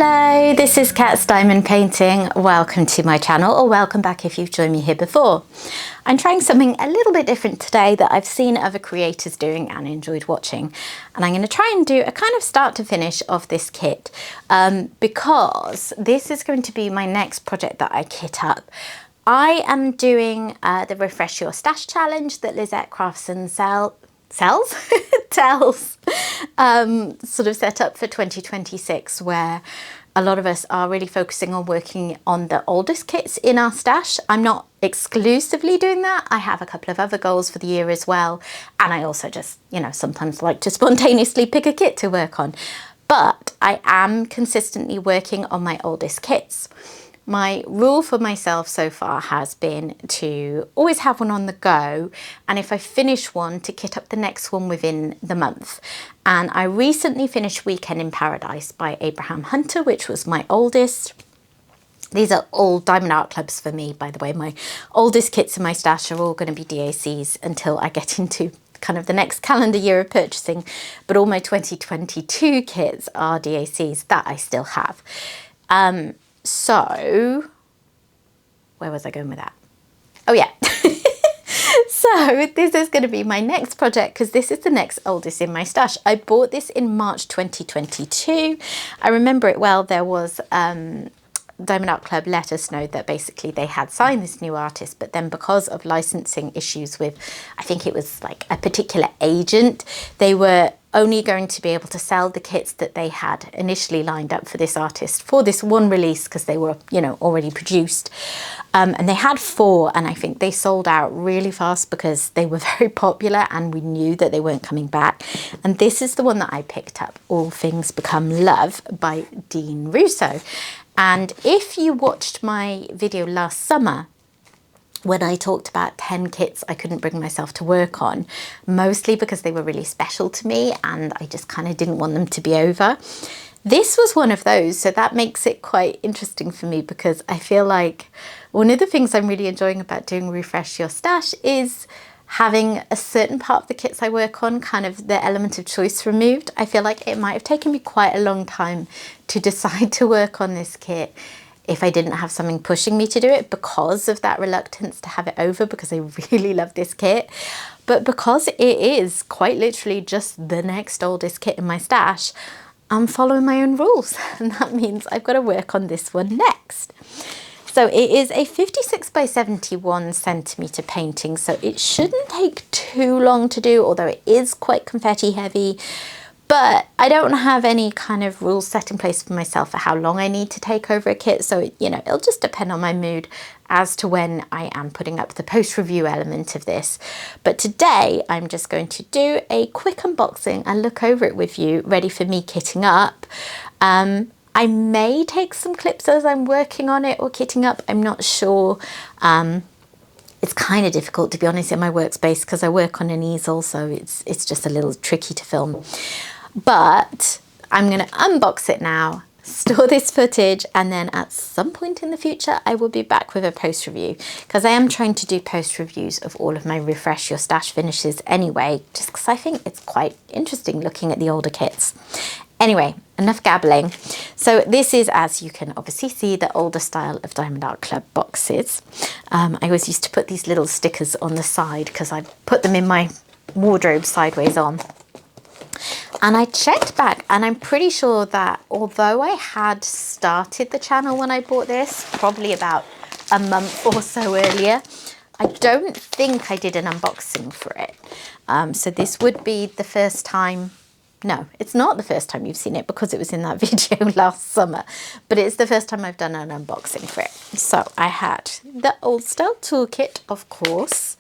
Hello, this is Cat's Diamond Painting. Welcome to my channel, or welcome back if you've joined me here before. I'm trying something a little bit different today that I've seen other creators doing and enjoyed watching. And I'm going to try and do a kind of start to finish of this kit because this is going to be my next project that I kit up. I am doing the Refresh Your Stash challenge that Lizette Crafts and tells sort of set up for 2026, where a lot of us are really focusing on working on the oldest kits in our stash. I'm not exclusively doing that. I have a couple of other goals for the year as well, and I also just, sometimes like to spontaneously pick a kit to work on, but I am consistently working on my oldest kits. My rule for myself so far has been to always have one on the go, and if I finish one, to kit up the next one within the month. And I recently finished Weekend in Paradise by Abraham Hunter, which was my oldest. These are all Diamond Art Clubs for me, by the way. My oldest kits in my stash are all going to be DACs until I get into kind of the next calendar year of purchasing, but all my 2022 kits are DACs that I still have. So, where was I going with that? Oh yeah. So this is going to be my next project because this is the next oldest in my stash. I bought this in March 2022. I remember it well. There was Diamond Art Club let us know that basically they had signed this new artist, but then because of licensing issues with, I think it was like a particular agent, they were only going to be able to sell the kits that they had initially lined up for this artist for this one release because they were, already produced. And they had 4, and I think they sold out really fast because they were very popular and we knew that they weren't coming back. And this is the one that I picked up, All Things Become Love by Dean Russo. And if you watched my video last summer, when I talked about 10 kits I couldn't bring myself to work on, mostly because they were really special to me and I just kind of didn't want them to be over. This was one of those, so that makes it quite interesting for me because I feel like one of the things I'm really enjoying about doing Refresh Your Stash is having a certain part of the kits I work on, kind of the element of choice removed. I feel like it might have taken me quite a long time to decide to work on this kit if I didn't have something pushing me to do it, because of that reluctance to have it over, because I really love this kit. But because it is quite literally just the next oldest kit in my stash, I'm following my own rules, and that means I've got to work on this one next. So it is a 56 by 71 centimeter painting, so it shouldn't take too long to do, although it is quite confetti heavy. But I don't have any kind of rules set in place for myself for how long I need to take over a kit. So, it'll just depend on my mood as to when I am putting up the post-review element of this. But today I'm just going to do a quick unboxing and look over it with you, ready for me kitting up. I may take some clips as I'm working on it or kitting up. I'm not sure. It's kind of difficult, to be honest, in my workspace because I work on an easel, so it's just a little tricky to film. But I'm going to unbox it now, store this footage, and then at some point in the future I will be back with a post review, because I am trying to do post reviews of all of my Refresh Your Stash finishes anyway, just because I think it's quite interesting looking at the older kits. Anyway, enough gabbling. So this is, as you can obviously see, the older style of Diamond Art Club boxes. I always used to put these little stickers on the side because I put them in my wardrobe sideways on. And I checked back, and I'm pretty sure that although I had started the channel when I bought this, probably about a month or so earlier, I don't think I did an unboxing for it. So this would be the first time. No, it's not the first time you've seen it because it was in that video last summer, but it's the first time I've done an unboxing for it. So I had the Old Style Toolkit, of course.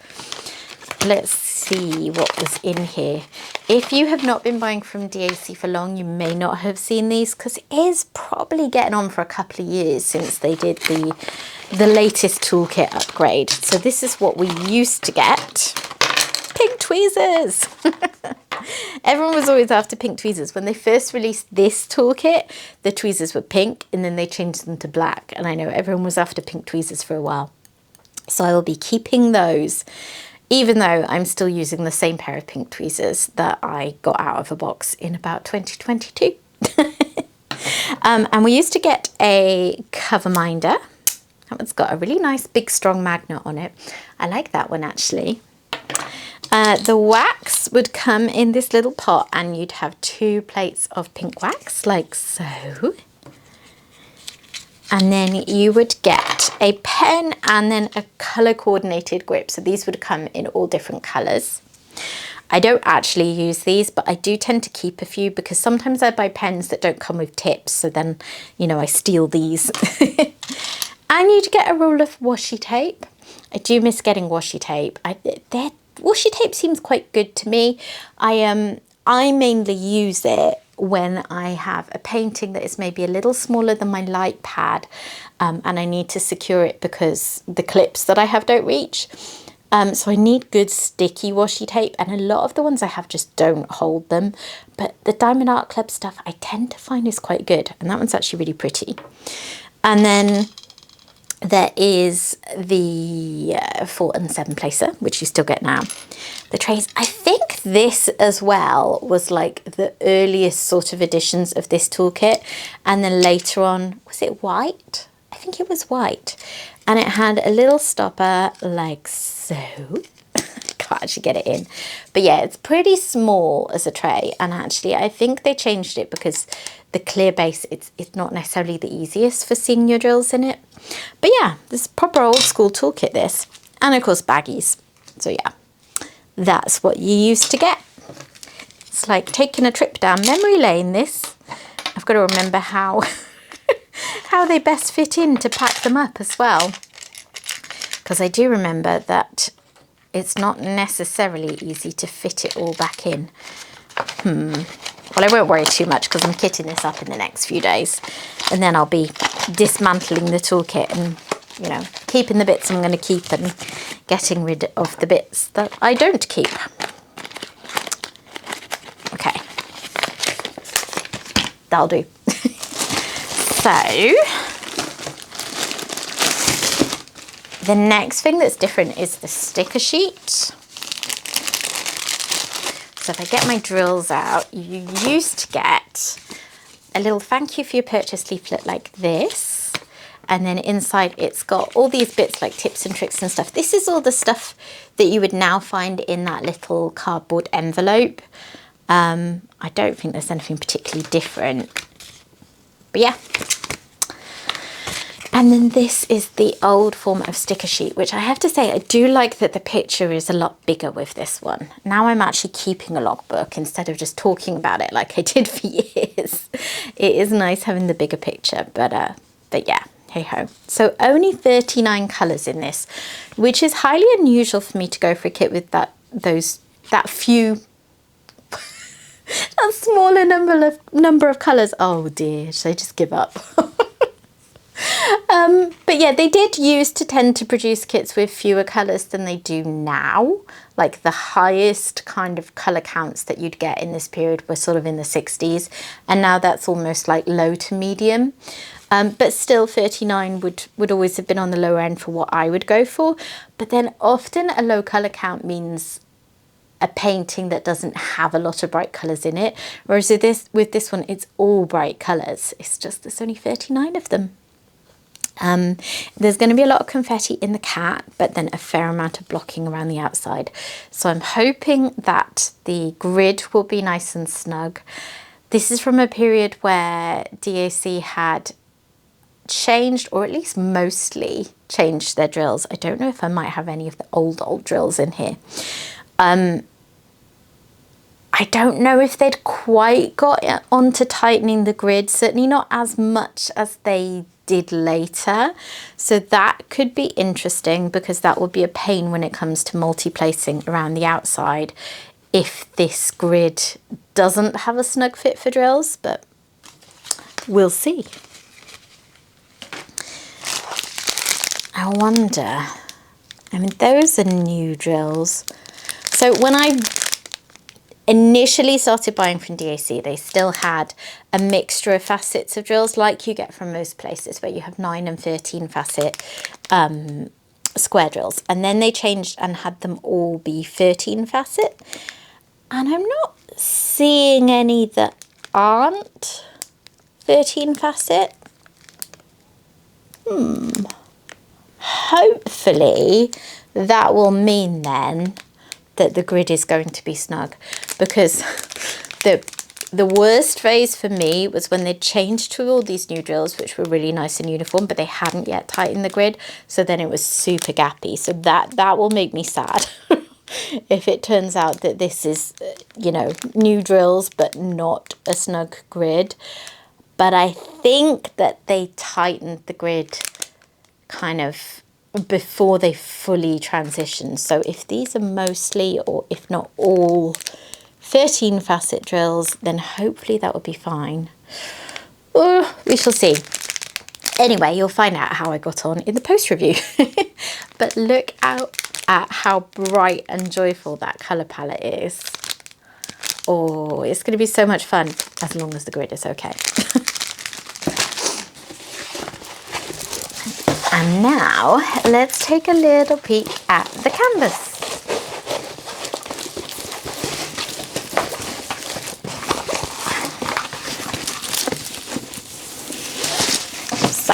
Let's see what was in here. If you have not been buying from DAC for long, you may not have seen these because it is probably getting on for a couple of years since they did the latest toolkit upgrade. So this is what we used to get. Pink tweezers. Everyone was always after pink tweezers. When they first released this toolkit, the tweezers were pink and then they changed them to black. And I know everyone was after pink tweezers for a while. So I will be keeping those, even though I'm still using the same pair of pink tweezers that I got out of a box in about 2022. And we used to get a cover minder. That one's got a really nice big strong magnet on it. I like that one actually. The wax would come in this little pot and you'd have 2 plates of pink wax like so. And then you would get a pen and then a colour coordinated grip. So these would come in all different colours. I don't actually use these, but I do tend to keep a few because sometimes I buy pens that don't come with tips. So then, you know, I steal these. And you'd get a roll of washi tape. I do miss getting washi tape. Washi tape seems quite good to me. I mainly use it when I have a painting that is maybe a little smaller than my light pad, and I need to secure it because the clips that I have don't reach. So I need good sticky washi tape, and a lot of the ones I have just don't hold them. But the Diamond Art Club stuff I tend to find is quite good, and that one's actually really pretty. And then there is the 4 and 7 placer, which you still get now. The trays, I think this as well was like the earliest sort of editions of this toolkit. And then later on, was it white? I think it was white. And it had a little stopper like so. Can't actually get it in. But yeah, it's pretty small as a tray. And actually, I think they changed it because the clear base, it's not necessarily the easiest for seeing your drills in it. But yeah, this is proper old school toolkit, this. And of course, baggies. So yeah, that's what you used to get. It's like taking a trip down memory lane, this. I've got to remember how, how they best fit in to pack them up as well. Because I do remember that it's not necessarily easy to fit it all back in. Well, I won't worry too much because I'm kitting this up in the next few days. And then I'll be dismantling the toolkit and, you know, keeping the bits I'm going to keep and getting rid of the bits that I don't keep. Okay. That'll do. So, the next thing that's different is the sticker sheet. So if I get my drills out, you used to get a little thank you for your purchase leaflet like this. And then inside it's got all these bits like tips and tricks and stuff. This is all the stuff that you would now find in that little cardboard envelope. I don't think there's anything particularly different. But yeah. And then this is the old form of sticker sheet, which I have to say, I do like that the picture is a lot bigger with this one. Now I'm actually keeping a logbook instead of just talking about it like I did for years. It is nice having the bigger picture, but yeah, hey ho. So only 39 colours in this, which is highly unusual for me to go for a kit with that few, that smaller number of colours. Oh dear, should I just give up? But yeah, they did used to tend to produce kits with fewer colours than they do now. Like the highest kind of colour counts that you'd get in this period were sort of in the 60s. And now that's almost like low to medium. But still 39 would always have been on the lower end for what I would go for. But then often a low colour count means a painting that doesn't have a lot of bright colours in it. Whereas with this one, it's all bright colours. It's just there's only 39 of them. There's going to be a lot of confetti in the cat, but then a fair amount of blocking around the outside. So I'm hoping that the grid will be nice and snug. This is from a period where DAC had changed, or at least mostly changed their drills. I don't know if I might have any of the old drills in here. I don't know if they'd quite got onto tightening the grid, certainly not as much as they did later. So that could be interesting because that would be a pain when it comes to multi-placing around the outside if this grid doesn't have a snug fit for drills, but we'll see. I wonder, I mean, those are new drills. So when I initially started buying from DAC, they still had a mixture of facets of drills like you get from most places where you have 9 and 13 facet square drills. And then they changed and had them all be 13 facet. And I'm not seeing any that aren't. 13 facet. Hopefully that will mean then that the grid is going to be snug, because the worst phase for me was when they changed to all these new drills, which were really nice and uniform, but they hadn't yet tightened the grid. So then it was super gappy. So that will make me sad if it turns out that this is, you know, new drills, but not a snug grid. But I think that they tightened the grid kind of before they fully transitioned. So if these are mostly, or if not all, 13 facet drills, then hopefully that will be fine. We shall see. Anyway, you'll find out how I got on in the post review. But look out at how bright and joyful that colour palette is. Oh, it's going to be so much fun, as long as the grid is okay. And now let's take a little peek at the canvas. So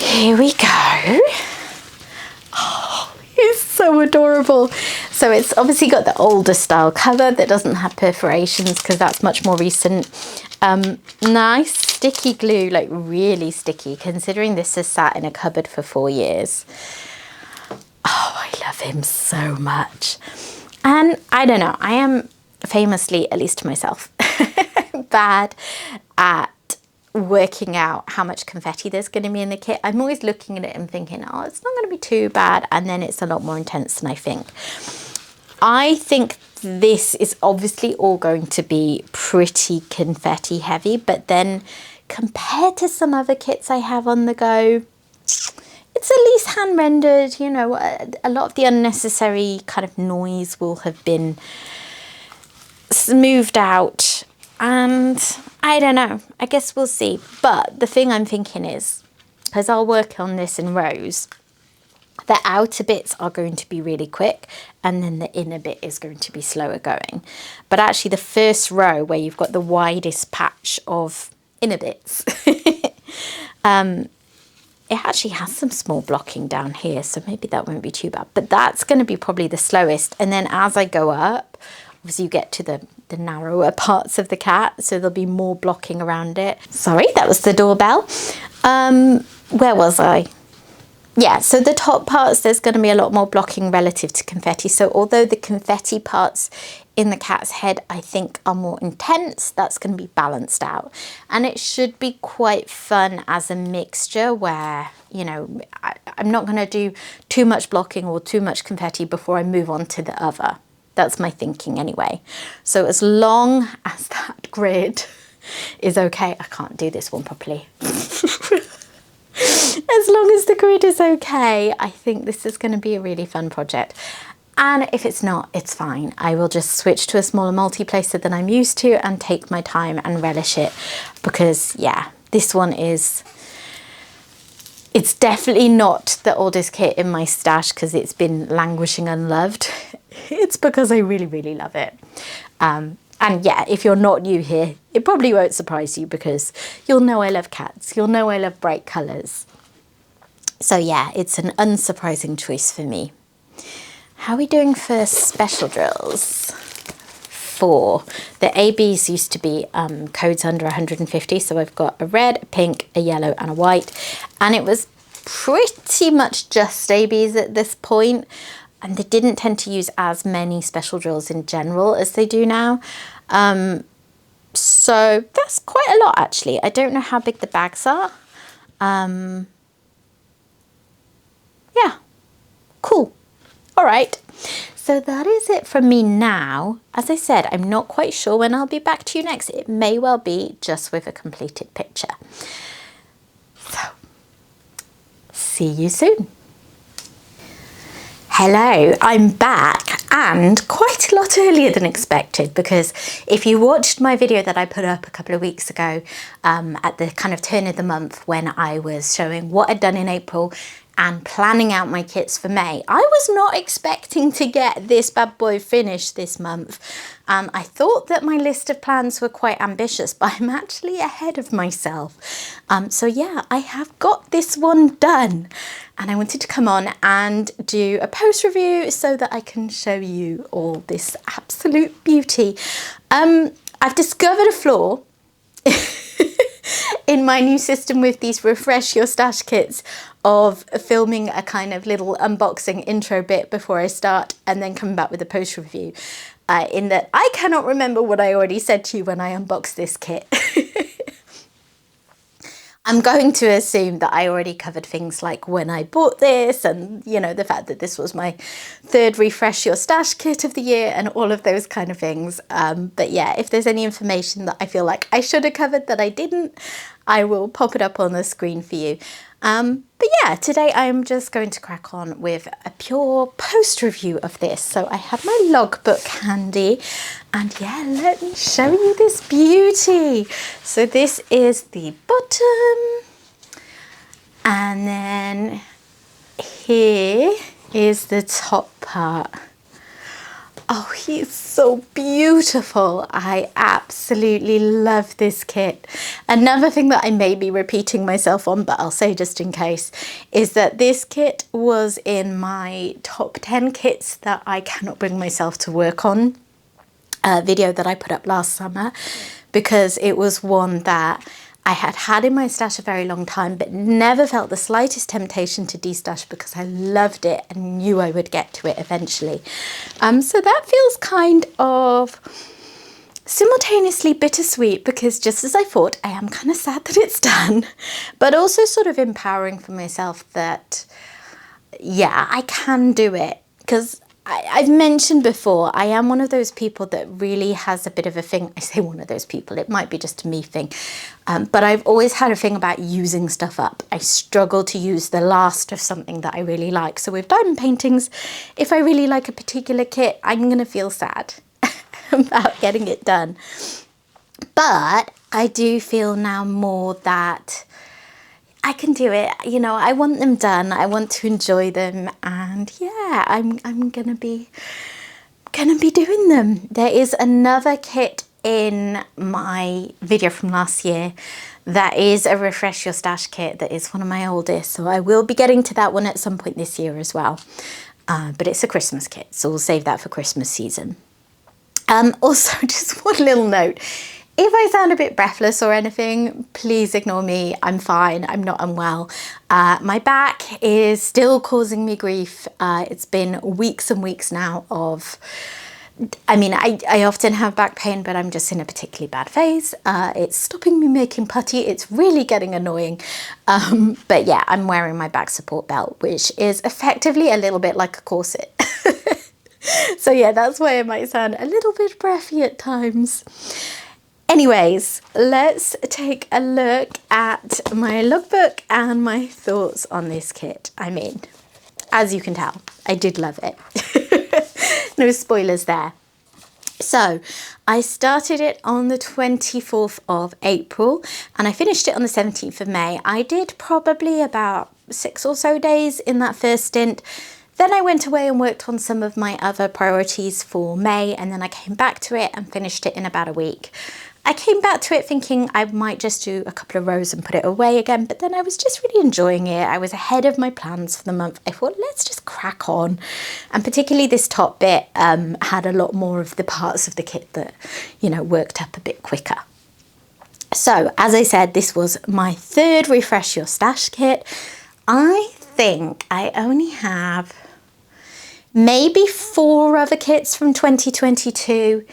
here we go. Oh, it's so adorable. So it's obviously got the older style cover that doesn't have perforations, because that's much more recent. Nice sticky glue, like really sticky, considering this has sat in a cupboard for 4 years. Oh, I love him so much. And I don't know, I am famously, at least to myself, bad at working out how much confetti there's going to be in the kit. I'm always looking at it and thinking, oh, it's not going to be too bad, and then it's a lot more intense than I think. I think this is obviously all going to be pretty confetti heavy, but then compared to some other kits I have on the go, it's at least hand rendered. You know, a lot of the unnecessary kind of noise will have been smoothed out, and I don't know, I guess we'll see. But the thing I'm thinking is, because I'll work on this in rows, the outer bits are going to be really quick, and then the inner bit is going to be slower going. But actually the first row, where you've got the widest patch of inner bits, it actually has some small blocking down here, so maybe that won't be too bad. But that's going to be probably the slowest. And then as I go up, obviously you get to the narrower parts of the cat, so there'll be more blocking around it. Sorry, that was the doorbell. Where was I? Yeah, so the top parts, there's going to be a lot more blocking relative to confetti. So although the confetti parts in the cat's head, I think, are more intense, that's going to be balanced out. And it should be quite fun as a mixture where, you know, I'm not going to do too much blocking or too much confetti before I move on to the other. That's my thinking anyway. So as long as that grid is okay, I can't do this one properly. As long as the grid is okay, I think this is going to be a really fun project. And if it's not, it's fine. I will just switch to a smaller multi-placer than I'm used to and take my time and relish it, because yeah, this one is, it's definitely not the oldest kit in my stash because it's been languishing unloved. It's because I really, really love it. And yeah, if you're not new here, it probably won't surprise you, because you'll know I love cats. You'll know I love bright colours. So yeah, it's an unsurprising choice for me. How are we doing for special drills? 4. The ABs used to be codes under 150. So I've got a red, a pink, a yellow and a white. And it was pretty much just ABs at this point. And they didn't tend to use as many special drills in general as they do now. So that's quite a lot, actually. I don't know how big the bags are. Yeah, cool. All right. So that is it from me now. As I said, I'm not quite sure when I'll be back to you next. It may well be just with a completed picture. So, see you soon. Hello, I'm back, and quite a lot earlier than expected, because if you watched my video that I put up a couple of weeks ago at the kind of turn of the month, when I was showing what I'd done in April and planning out my kits for May. I was not expecting to get this bad boy finished this month. I thought that my list of plans were quite ambitious, but I'm actually ahead of myself. So yeah, I have got this one done, and I wanted to come on and do a post review so that I can show you all this absolute beauty. I've discovered a flaw in my new system with these refresh your stash kits of filming a kind of little unboxing intro bit before I start and then coming back with a post review, in that I cannot remember what I already said to you when I unboxed this kit. I'm going to assume that I already covered things like when I bought this and, you know, the fact that this was my third refresh your stash kit of the year and all of those kind of things. But yeah, if there's any information that I feel like I should have covered that I didn't, I will pop it up on the screen for you. But yeah, today I'm just going to crack on with a pure post review of this. So I have my logbook handy, and yeah, let me show you this beauty. So this is the bottom, and then here is the top part. Oh, he's so beautiful. I absolutely love this kit. Another thing that I may be repeating myself on, but I'll say just in case, is that this kit was in my top 10 kits that I cannot bring myself to work on, a video that I put up last summer, because it was one that I had had in my stash a very long time, but never felt the slightest temptation to destash because I loved it and knew I would get to it eventually. So that feels kind of simultaneously bittersweet, because just as I thought, I am kind of sad that it's done, but also sort of empowering for myself that, yeah, I can do it. Because I've mentioned before, I am one of those people that really has a bit of a thing. I say one of those people, it might be just a me thing. But I've always had a thing about using stuff up. I struggle to use the last of something that I really like. So with diamond paintings, if I really like a particular kit, I'm going to feel sad about getting it done. But I do feel now more that I can do it. You know, I want them done. I want to enjoy them, and yeah, I'm gonna be doing them. There is another kit in my video from last year that is a refresh your stash kit that is one of my oldest, so I will be getting to that one at some point this year as well. But it's a Christmas kit, so we'll save that for Christmas season. Also, just one little note. If I sound a bit breathless or anything, please ignore me. I'm fine. I'm not unwell. My back is still causing me grief. It's been weeks and weeks now of, I mean, I often have back pain, but I'm just in a particularly bad phase. It's stopping me making putty. It's really getting annoying. But yeah, I'm wearing my back support belt, which is effectively a little bit like a corset. So yeah, that's why it might sound a little bit breathy at times. Anyways, let's take a look at my logbook and my thoughts on this kit. I mean, as you can tell, I did love it. No spoilers there. So I started it on the 24th of April and I finished it on the 17th of May. I did probably about 6 or so days in that first stint. Then I went away and worked on some of my other priorities for May, and then I came back to it and finished it in about a week. I came back to it thinking I might just do a couple of rows and put it away again, but then I was just really enjoying it. I was ahead of my plans for the month. I thought, let's just crack on. And particularly this top bit had a lot more of the parts of the kit that, you know, worked up a bit quicker. So as I said, this was my third refresh your stash kit. I think I only have maybe 4 other kits from 2022.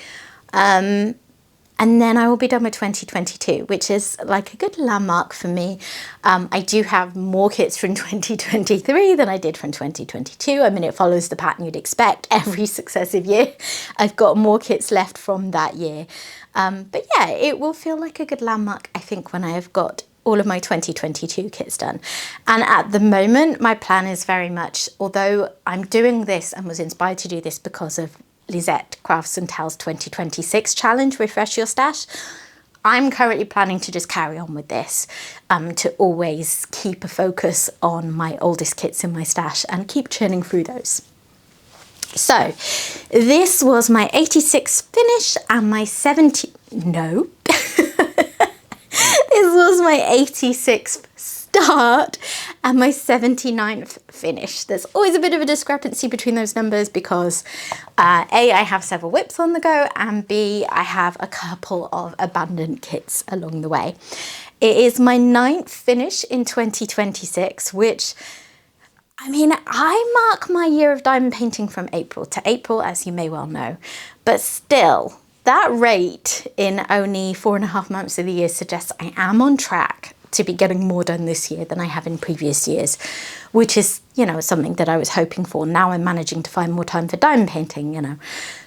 And then I will be done with 2022, which is like a good landmark for me. I do have more kits from 2023 than I did from 2022. I mean, it follows the pattern you'd expect every successive year. I've got more kits left from that year. But yeah, it will feel like a good landmark, I think, when I have got all of my 2022 kits done. And at the moment, my plan is very much, although I'm doing this and was inspired to do this because of Lisette Crafts and Tales 2026 challenge, Refresh Your Stash, I'm currently planning to just carry on with this, to always keep a focus on my oldest kits in my stash and keep churning through those. So this was my 86 finish and my 70, no, this was my 86th start and my 79th finish. There's always a bit of a discrepancy between those numbers because A, I have several whips on the go, and B, I have a couple of abandoned kits along the way. It is my 9th finish in 2026, which, I mean, I mark my year of diamond painting from April to April, as you may well know, but still, that rate in only 4.5 months of the year suggests I am on track to be getting more done this year than I have in previous years, which is, you know, something that I was hoping for. Now I'm managing to find more time for diamond painting, you know.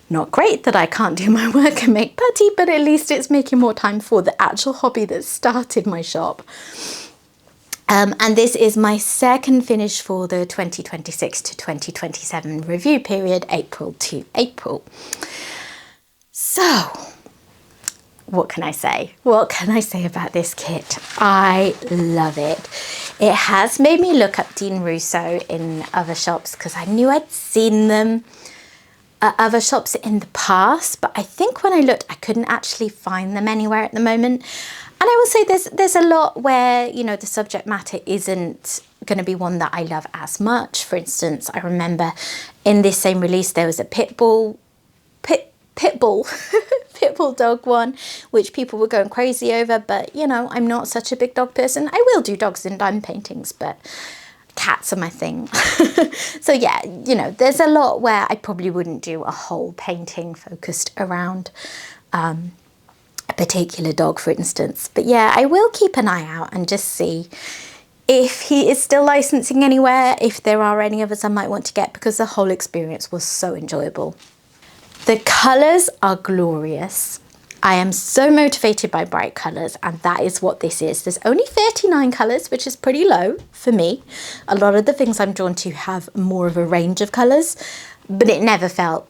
Not great that I can't do my work and make putty, but at least it's making more time for the actual hobby that started my shop. And this is my second finish for the 2026 to 2027 review period, April to April. So, what can I say? What can I say about this kit? I love it. It has made me look up Dean Russo in other shops because I knew I'd seen them at other shops in the past, but I think when I looked, I couldn't actually find them anywhere at the moment. And I will say there's a lot where, you know, the subject matter isn't going to be one that I love as much. For instance, I remember in this same release, there was a pitbull dog one, which people were going crazy over, but you know, I'm not such a big dog person. I will do dogs in diamond paintings, but cats are my thing. So yeah, you know, there's a lot where I probably wouldn't do a whole painting focused around a particular dog, for instance. But yeah, I will keep an eye out and just see if he is still licensing anywhere, if there are any others I might want to get, because the whole experience was so enjoyable. The colours are glorious. I am so motivated by bright colours, and that is what this is. There's only 39 colours, which is pretty low for me. A lot of the things I'm drawn to have more of a range of colours, but it never felt,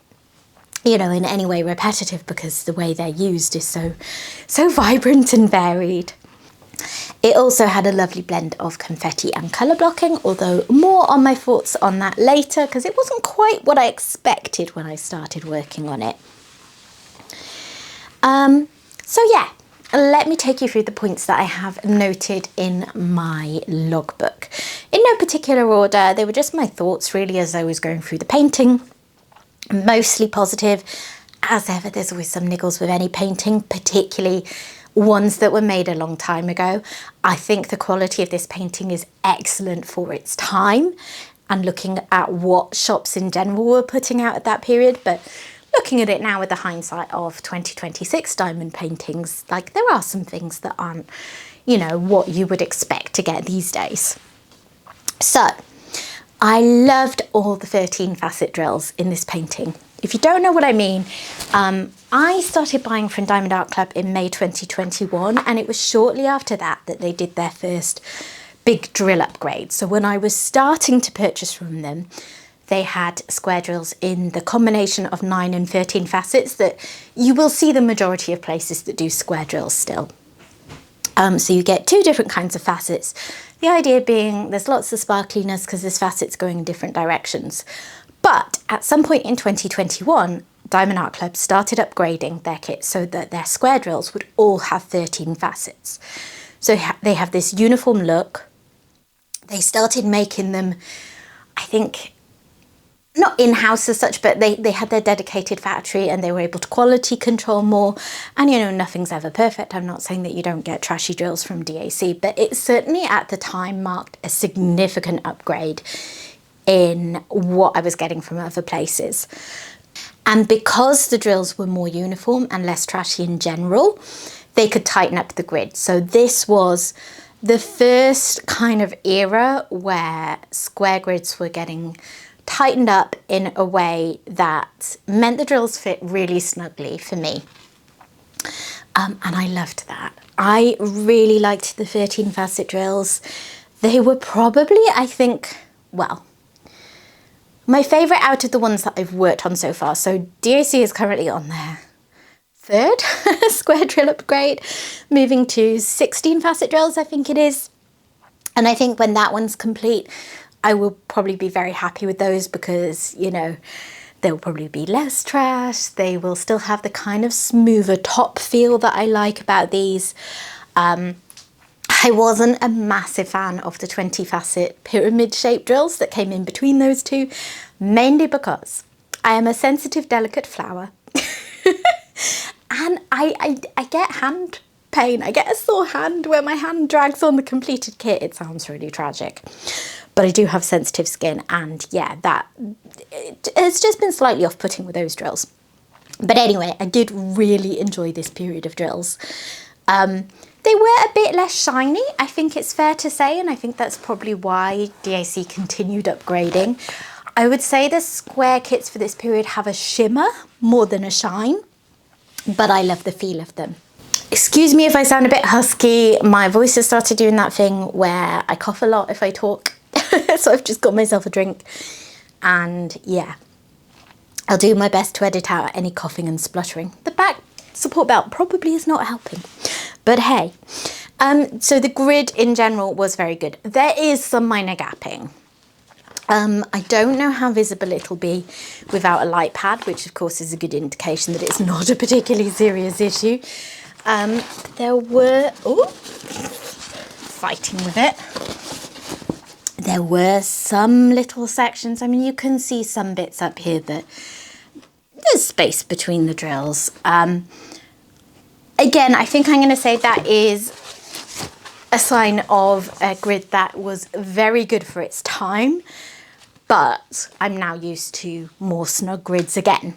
you know, in any way repetitive because the way they're used is so vibrant and varied. It also had a lovely blend of confetti and colour blocking, although more on my thoughts on that later because it wasn't quite what I expected when I started working on it. So yeah, let me take you through the points that I have noted in my logbook. In no particular order, they were just my thoughts really as I was going through the painting. Mostly positive. As ever, there's always some niggles with any painting, particularly ones that were made a long time ago. I think the quality of this painting is excellent for its time and looking at what shops in general were putting out at that period, but looking at it now with the hindsight of 2026 diamond paintings, like there are some things that aren't, you know, what you would expect to get these days. So I loved all the 13 facet drills in this painting. If you don't know what I mean, I started buying from Diamond Art Club in May 2021, and it was shortly after that that they did their first big drill upgrade. So when I was starting to purchase from them, they had square drills in the combination of 9 and 13 facets that you will see the majority of places that do square drills still. So you get 2 different kinds of facets. The idea being there's lots of sparkliness because there's facets going in different directions. But at some point in 2021, Diamond Art Club started upgrading their kit so that their square drills would all have 13 facets. So they have this uniform look. They started making them, I think, not in-house as such, but they had their dedicated factory and they were able to quality control more. And, you know, nothing's ever perfect. I'm not saying that you don't get trashy drills from DAC, but it certainly at the time marked a significant upgrade in what I was getting from other places. And because the drills were more uniform and less trashy in general, they could tighten up the grid. So this was the first kind of era where square grids were getting tightened up in a way that meant the drills fit really snugly for me. And I loved that. I really liked the 13 facet drills. They were probably, I think, well, my favourite out of the ones that I've worked on so far. So DAC is currently on their third square drill upgrade, moving to 16 facet drills, I think it is. And I think when that one's complete, I will probably be very happy with those because, you know, there will probably be less trash. They will still have the kind of smoother top feel that I like about these. I wasn't a massive fan of the 20 facet pyramid shaped drills that came in between those two, mainly because I am a sensitive, delicate flower. And I get hand pain. I get a sore hand where my hand drags on the completed kit. It sounds really tragic, but I do have sensitive skin, and yeah, it's just been slightly off-putting with those drills. But anyway, I did really enjoy this period of drills. They were a bit less shiny, I think it's fair to say, and I think that's probably why DAC continued upgrading. I would say the square kits for this period have a shimmer more than a shine, but I love the feel of them. Excuse me if I sound a bit husky, my voice has started doing that thing where I cough a lot if I talk, so I've just got myself a drink, and yeah, I'll do my best to edit out any coughing and spluttering. The back support belt probably is not helping, but hey. So the grid in general was very good. There is some minor gapping. I don't know how visible it'll be without a light pad, which of course is a good indication that it's not a particularly serious issue. There were, fighting with it. There were some little sections. I mean, you can see some bits up here that there's space between the drills. Again, I think I'm going to say that is a sign of a grid that was very good for its time, but I'm now used to more snug grids again.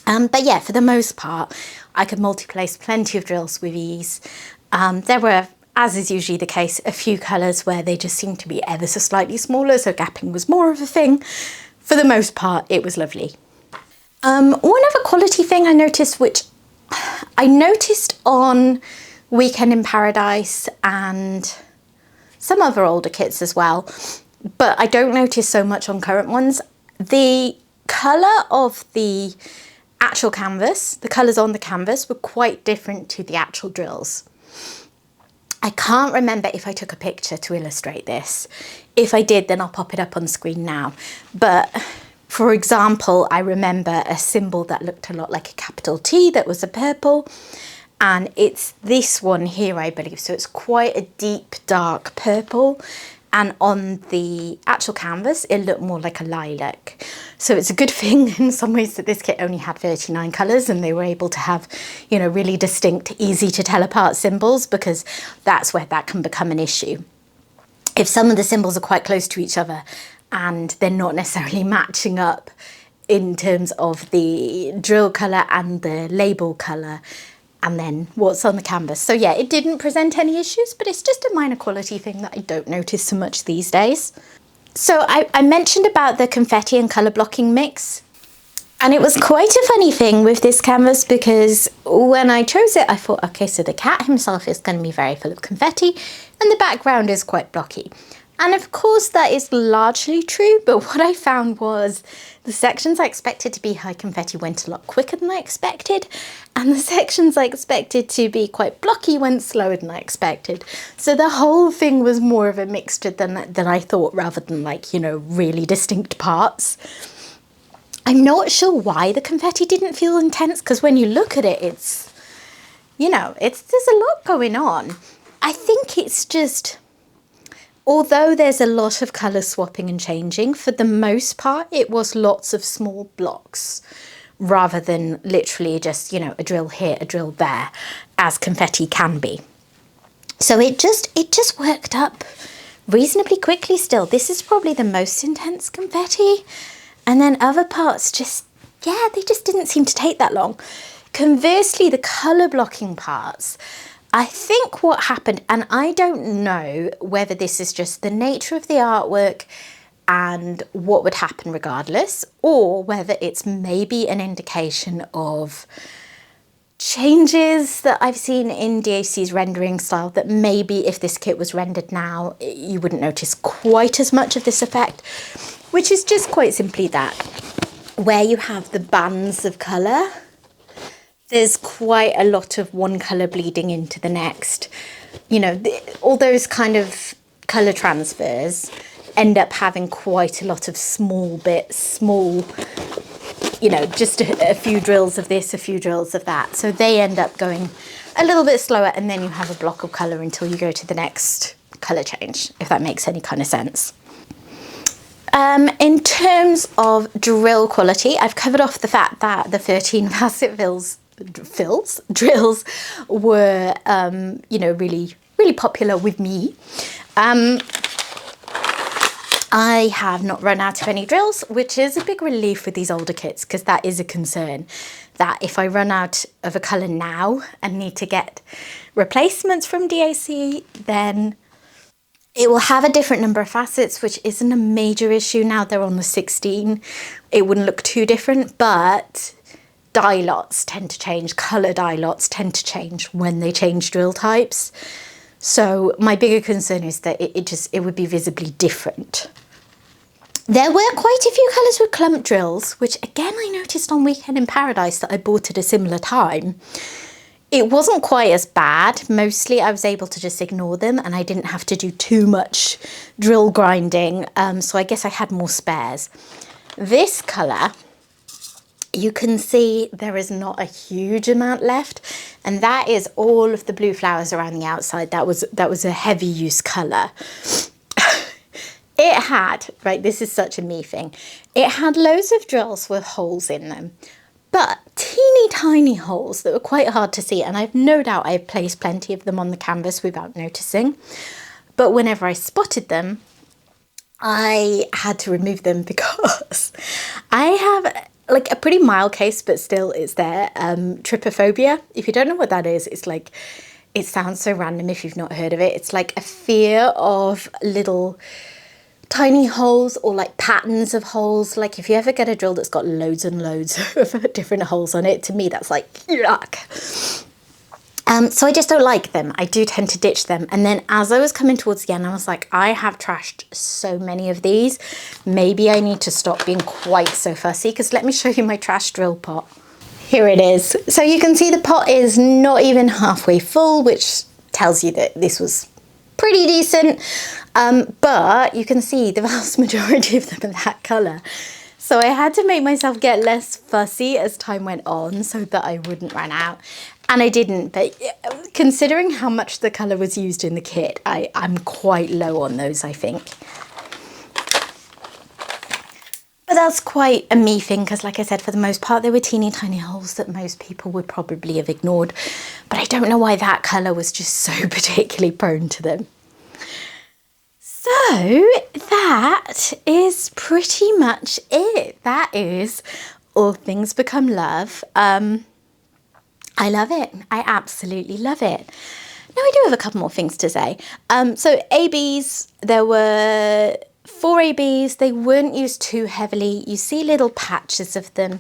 But yeah, for the most part, I could multi-place plenty of drills with ease. There were, as is usually the case, a few colours where they just seemed to be ever so slightly smaller, so gapping was more of a thing. For the most part, it was lovely. One other quality thing I noticed, which I noticed on Weekend in Paradise and some other older kits as well, but I don't notice so much on current ones. The colour of the actual canvas, the colours on the canvas were quite different to the actual drills. I can't remember if I took a picture to illustrate this. If I did, then I'll pop it up on screen now. But for example, I remember a symbol that looked a lot like a capital T that was a purple, and it's this one here, I believe. So it's quite a deep, dark purple. And on the actual canvas, it looked more like a lilac. So it's a good thing in some ways that this kit only had 39 colours and they were able to have, you know, really distinct, easy to tell apart symbols, because that's where that can become an issue. If some of the symbols are quite close to each other and they're not necessarily matching up in terms of the drill colour and the label colour, and then what's on the canvas. So yeah, it didn't present any issues, but it's just a minor quality thing that I don't notice so much these days. So I mentioned about the confetti and colour blocking mix, and it was quite a funny thing with this canvas, because when I chose it, I thought, okay, so the cat himself is going to be very full of confetti and the background is quite blocky. And of course that is largely true, but what I found was the sections I expected to be high confetti went a lot quicker than I expected, and the sections I expected to be quite blocky went slower than I expected. So the whole thing was more of a mixture than I thought, rather than like, you know, really distinct parts. I'm not sure why the confetti didn't feel intense, because when you look at it, it's, you know, there's a lot going on. I think it's just, although there's a lot of colour swapping and changing, for the most part it was lots of small blocks rather than literally just, you know, a drill here, a drill there, as confetti can be. So it just worked up reasonably quickly still. This is probably the most intense confetti, and then other parts just, yeah, they just didn't seem to take that long. Conversely, the colour blocking parts, I think what happened, and I don't know whether this is just the nature of the artwork and what would happen regardless, or whether it's maybe an indication of changes that I've seen in DAC's rendering style, that maybe if this kit was rendered now, you wouldn't notice quite as much of this effect, which is just quite simply that where you have the bands of colour, there's quite a lot of one colour bleeding into the next. You know, all those kind of colour transfers end up having quite a lot of small bits, you know, just a few drills of this, a few drills of that. So they end up going a little bit slower, and then you have a block of colour until you go to the next colour change, if that makes any kind of sense. In terms of drill quality, I've covered off the fact that the 13 facet drills were, you know, really popular with me. I have not run out of any drills, which is a big relief with these older kits, because that is a concern that if I run out of a colour now and need to get replacements from DAC, then it will have a different number of facets, which isn't a major issue now they're on the 16. It wouldn't look too different, but dye lots tend to change, colour dye lots tend to change when they change drill types. So my bigger concern is that it would be visibly different. There were quite a few colours with clump drills, which again I noticed on Weekend in Paradise that I bought at a similar time. It wasn't quite as bad. Mostly I was able to just ignore them and I didn't have to do too much drill grinding. So I guess I had more spares. This colour, you can see there is not a huge amount left. And that is all of the blue flowers around the outside. That was a heavy use colour. It had, right, this is such a me thing. It had loads of drills with holes in them, but teeny tiny holes that were quite hard to see. And I've no doubt I've placed plenty of them on the canvas without noticing. But whenever I spotted them, I had to remove them because I have like a pretty mild case, but still it's there. Trypophobia. If you don't know what that is, it's like, it sounds so random if you've not heard of it. It's like a fear of little tiny holes or like patterns of holes. Like if you ever get a drill that's got loads and loads of different holes on it, to me that's like yuck. So I just don't like them. I do tend to ditch them. And then as I was coming towards the end, I was like, I have trashed so many of these. Maybe I need to stop being quite so fussy, because let me show you my trash drill pot. Here it is. So you can see the pot is not even halfway full, which tells you that this was pretty decent. But you can see the vast majority of them are that colour. So I had to make myself get less fussy as time went on so that I wouldn't run out. And I didn't, but considering how much the colour was used in the kit, I'm quite low on those, I think. But that's quite a me thing, because like I said, for the most part, there were teeny tiny holes that most people would probably have ignored. But I don't know why that colour was just so particularly prone to them. So that is pretty much it. That is All Things Become Love. I love it. I absolutely love it. Now I do have a couple more things to say. So ABs, there were 4 ABs. They weren't used too heavily. You see little patches of them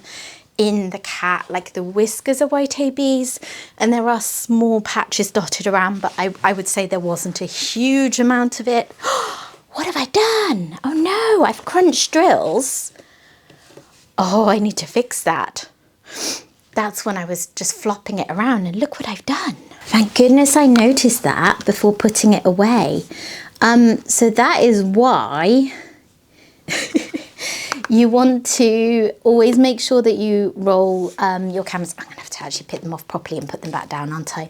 in the cat, like the whiskers are white ABs, and there are small patches dotted around, but I would say there wasn't a huge amount of it. What have I done? Oh no, I've crunched drills. Oh, I need to fix that. That's when I was just flopping it around, and look what I've done. Thank goodness I noticed that before putting it away. So that is why you want to always make sure that you roll your canvas. I'm gonna have to actually pick them off properly and put them back down, aren't I?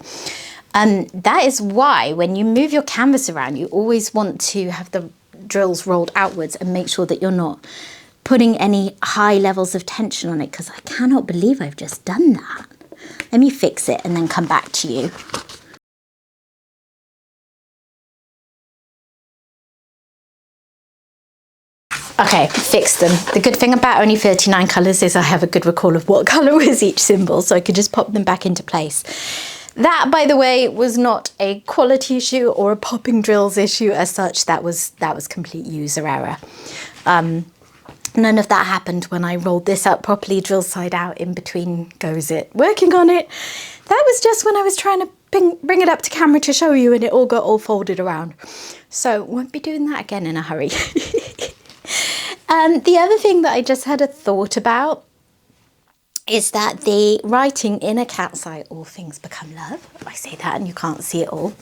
That is why when you move your canvas around, you always want to have the drills rolled outwards and make sure that you're not putting any high levels of tension on it, because I cannot believe I've just done that. Let me fix it and then come back to you. Okay, fixed them. The good thing about only 39 colours is I have a good recall of what colour was each symbol, so I could just pop them back into place. That, by the way, was not a quality issue or a popping drills issue as such. That was complete user error. None of that happened when I rolled this up properly, drill side out in between goes it. Working on it. That was just when I was trying to bring it up to camera to show you, and it all got all folded around. So won't be doing that again in a hurry. The other thing that I just had a thought about is that the writing in a cat's eye, all things become love. I say that and you can't see it all.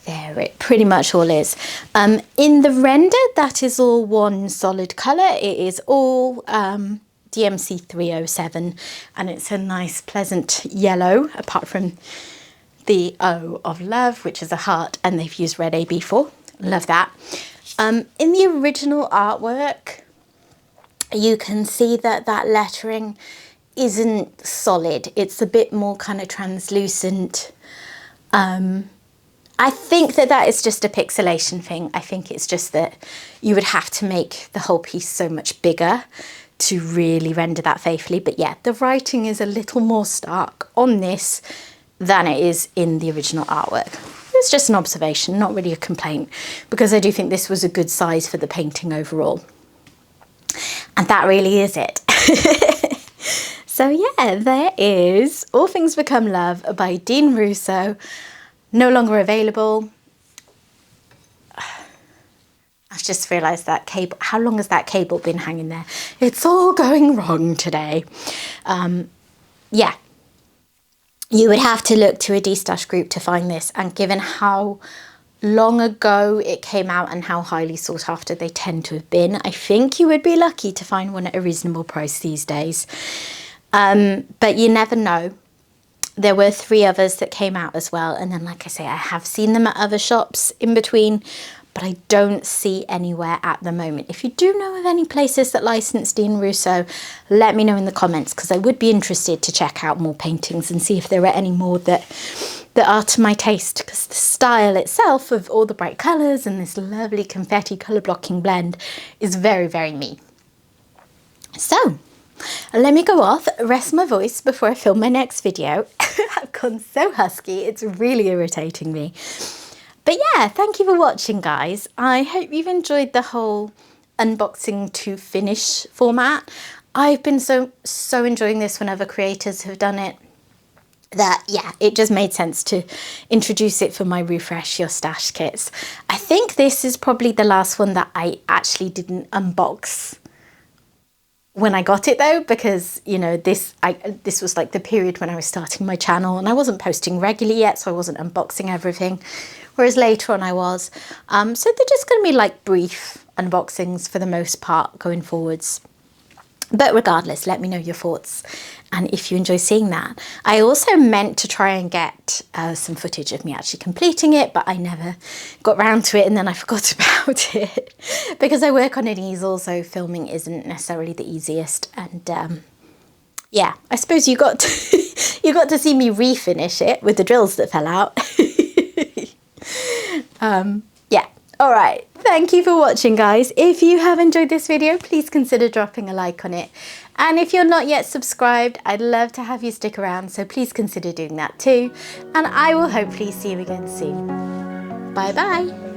There it pretty much all is. In the render, that is all one solid colour. It is all DMC 307 and it's a nice pleasant yellow, apart from the O of love, which is a heart, and they've used red AB4. Love that. In the original artwork, you can see that that lettering isn't solid. It's a bit more kind of translucent. I think that that is just a pixelation thing. I think it's just that you would have to make the whole piece so much bigger to really render that faithfully. But yeah, the writing is a little more stark on this than it is in the original artwork. It's just an observation, not really a complaint, because I do think this was a good size for the painting overall. And that really is it. So yeah, there is All Things Become Love by Dean Russo. No longer available. I've just realised that cable, how long has that cable been hanging there? It's all going wrong today. Yeah, you would have to look to a D-Stash group to find this, and given how long ago it came out and how highly sought after they tend to have been, I think you would be lucky to find one at a reasonable price these days. But you never know. There were 3 others that came out as well, and then like I say, I have seen them at other shops in between, but I don't see anywhere at the moment. If you do know of any places that license Dean Russo, let me know in the comments, because I would be interested to check out more paintings and see if there are any more that are to my taste, because the style itself of all the bright colours and this lovely confetti colour blocking blend is very, very me. So let me go off, rest my voice before I film my next video. I've gone so husky, it's really irritating me. But yeah, thank you for watching, guys. I hope you've enjoyed the whole unboxing to finish format. I've been so enjoying this when other creators have done it, that yeah, it just made sense to introduce it for my Refresh Your Stash kits. I think this is probably the last one that I actually didn't unbox when I got it though, because you know, this was like the period when I was starting my channel and I wasn't posting regularly yet, so I wasn't unboxing everything, whereas later on I was. So they're just going to be like brief unboxings for the most part going forwards. But regardless, let me know your thoughts and if you enjoy seeing that. I also meant to try and get some footage of me actually completing it, but I never got round to it, and then I forgot about it because I work on an easel, so filming isn't necessarily the easiest. And yeah, I suppose you got to, you got to see me refinish it with the drills that fell out. Yeah, all right. Thank you for watching, guys. If you have enjoyed this video, please consider dropping a like on it. And if you're not yet subscribed, I'd love to have you stick around, so please consider doing that too. And I will hopefully see you again soon. Bye bye.